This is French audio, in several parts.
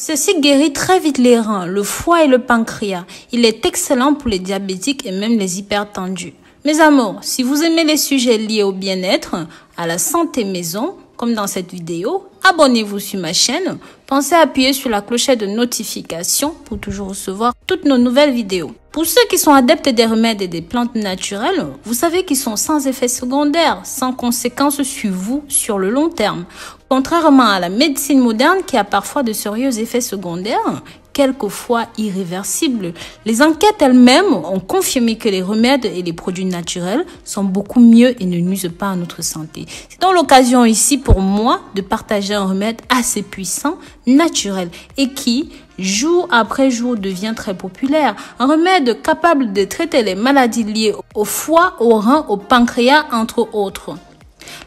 Ceci guérit très vite les reins, le foie et le pancréas. Il est excellent pour les diabétiques et même les hypertendus. Mes amours, si vous aimez les sujets liés au bien-être, à la santé maison, comme dans cette vidéo, abonnez-vous sur ma chaîne. Pensez à appuyer sur la clochette de notification pour toujours recevoir toutes nos nouvelles vidéos. Pour ceux qui sont adeptes des remèdes et des plantes naturelles, vous savez qu'ils sont sans effet secondaire, sans conséquences sur vous sur le long terme. Contrairement à la médecine moderne qui a parfois de sérieux effets secondaires, quelquefois irréversibles. Les enquêtes elles-mêmes ont confirmé que les remèdes et les produits naturels sont beaucoup mieux et ne nuisent pas à notre santé. C'est donc l'occasion ici pour moi de partager un remède assez puissant, naturel et qui, jour après jour, devient très populaire. Un remède capable de traiter les maladies liées au foie, au rein, au pancréas, entre autres.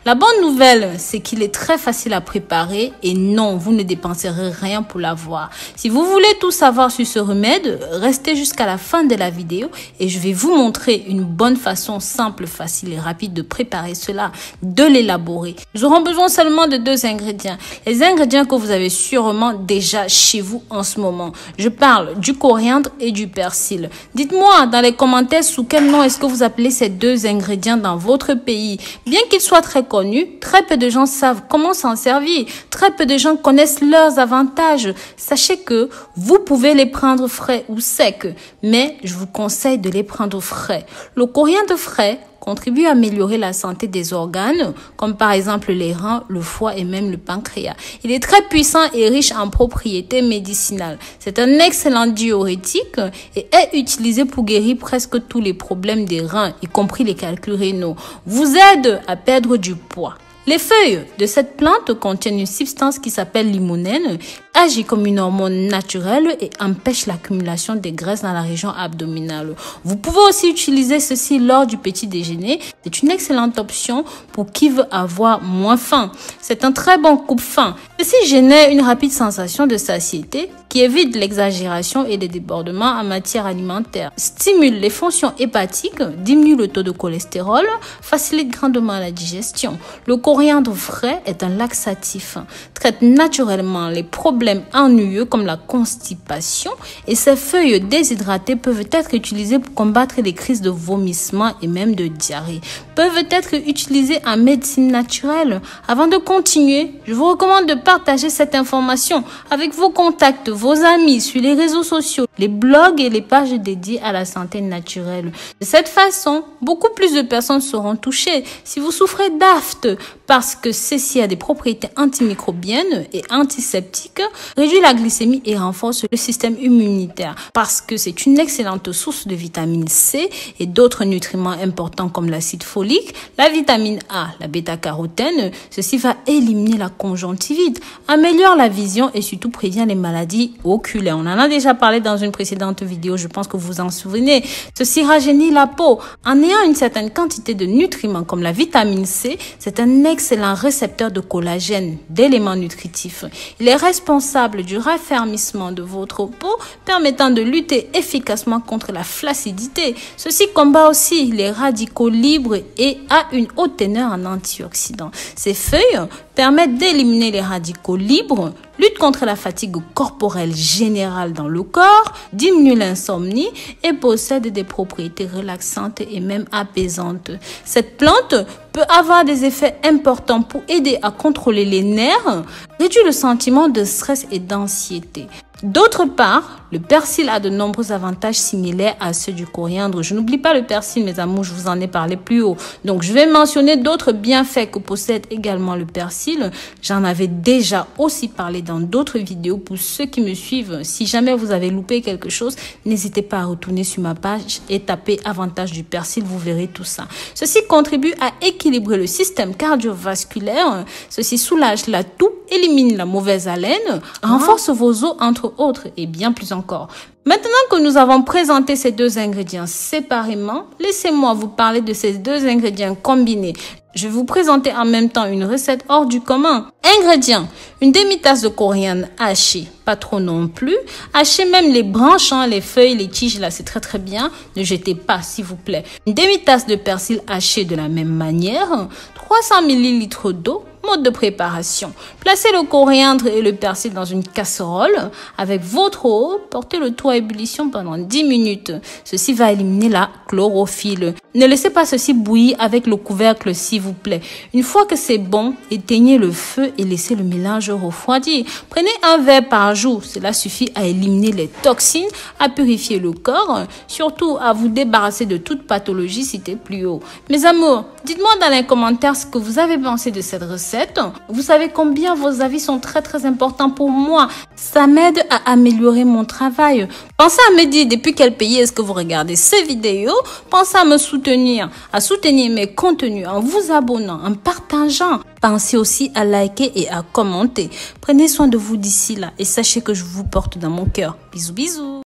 La bonne nouvelle, c'est qu'il est très facile à préparer et non, vous ne dépenserez rien pour l'avoir. Si vous voulez tout savoir sur ce remède, restez jusqu'à la fin de la vidéo et je vais vous montrer une bonne façon simple, facile et rapide de préparer cela, de l'élaborer. Nous aurons besoin seulement de 2 ingrédients. Les ingrédients que vous avez sûrement déjà chez vous en ce moment. Je parle du coriandre et du persil. Dites-moi dans les commentaires sous quel nom est-ce que vous appelez ces 2 ingrédients dans votre pays. Bien qu'ils soient très connus, très peu de gens savent comment s'en servir. Très peu de gens connaissent leurs avantages. Sachez que vous pouvez les prendre frais ou secs, mais je vous conseille de les prendre frais. Le coriandre frais contribue à améliorer la santé des organes, comme par exemple les reins, le foie et même le pancréas. Il est très puissant et riche en propriétés médicinales. C'est un excellent diurétique et est utilisé pour guérir presque tous les problèmes des reins, y compris les calculs rénaux. Vous aide à perdre du poids. Les feuilles de cette plante contiennent une substance qui s'appelle limonène, agit comme une hormone naturelle et empêche l'accumulation des graisses dans la région abdominale. Vous pouvez aussi utiliser ceci lors du petit déjeuner. C'est une excellente option pour qui veut avoir moins faim. C'est un très bon coupe-faim. Ceci génère une rapide sensation de satiété qui évite l'exagération et les débordements en matière alimentaire, stimule les fonctions hépatiques, diminue le taux de cholestérol, facilite grandement la digestion. Le coriandre frais est un laxatif, traite naturellement les problèmes ennuyeux comme la constipation et ses feuilles déshydratées peuvent être utilisées pour combattre les crises de vomissement et même de diarrhée. Peuvent être utilisées en médecine naturelle. Avant de continuer, je vous recommande de partager cette information avec vos contacts, vos amis sur les réseaux sociaux, les blogs et les pages dédiées à la santé naturelle. De cette façon, beaucoup plus de personnes seront touchées. Si vous souffrez d'aphte, parce que ceci a des propriétés antimicrobiennes et antiseptiques, réduit la glycémie et renforce le système immunitaire. Parce que c'est une excellente source de vitamine C et d'autres nutriments importants comme l'acide folique, la vitamine A, la bêta-carotène. Ceci va éliminer la conjonctivite, améliore la vision et surtout prévient les maladies oculaires. On en a déjà parlé dans une précédente vidéo, je pense que vous vous en souvenez. Ceci rajeunit la peau. En ayant une certaine quantité de nutriments comme la vitamine C, c'est un excellent récepteur de collagène, d'éléments nutritifs. Il est responsable du raffermissement de votre peau, permettant de lutter efficacement contre la flaccidité. Ceci combat aussi les radicaux libres et a une haute teneur en antioxydants. Ces feuilles permettent d'éliminer les radicaux libres, lutte contre la fatigue corporelle générale dans le corps, diminue l'insomnie et possède des propriétés relaxantes et même apaisantes. Cette plante peut avoir des effets importants pour aider à contrôler les nerfs, réduire le sentiment de stress et d'anxiété. D'autre part, le persil a de nombreux avantages similaires à ceux du coriandre. Je n'oublie pas le persil, mes amours, je vous en ai parlé plus haut. Donc, je vais mentionner d'autres bienfaits que possède également le persil. J'en avais déjà aussi parlé dans d'autres vidéos. Pour ceux qui me suivent, si jamais vous avez loupé quelque chose, n'hésitez pas à retourner sur ma page et taper avantages du persil, vous verrez tout ça. Ceci contribue à équilibrer le système cardiovasculaire. Ceci soulage la toux, élimine la mauvaise haleine, renforce vos os entre autres et bien plus encore. Maintenant que nous avons présenté ces 2 ingrédients séparément, laissez-moi vous parler de ces 2 ingrédients combinés. Je vais vous présenter en même temps une recette hors du commun. Ingrédients: une demi-tasse de coriandre haché, pas trop non plus. Hachez même les branches, les feuilles, les tiges, là c'est très bien. Ne jetez pas s'il vous plaît. Une demi-tasse de persil haché de la même manière. 300 ml d'eau. Mode de préparation. Placez le coriandre et le persil dans une casserole avec votre eau. Portez le tout à ébullition pendant 10 minutes. Ceci va éliminer la chlorophylle. Ne laissez pas ceci bouillir avec le couvercle s'il vous plaît. Une fois que c'est bon, éteignez le feu et laissez le mélange refroidir. Prenez un verre par jour. Cela suffit à éliminer les toxines, à purifier le corps, surtout à vous débarrasser de toute pathologie citée plus haut. Mes amours, dites-moi dans les commentaires ce que vous avez pensé de cette recette. Vous savez combien vos avis sont très importants pour moi. Ça m'aide à améliorer mon travail. Pensez à me dire depuis quel pays est-ce que vous regardez ces vidéos. Pensez à me soutenir, à soutenir mes contenus en vous abonnant, en partageant. Pensez aussi à liker et à commenter. Prenez soin de vous d'ici là et sachez que je vous porte dans mon cœur. Bisous, bisous.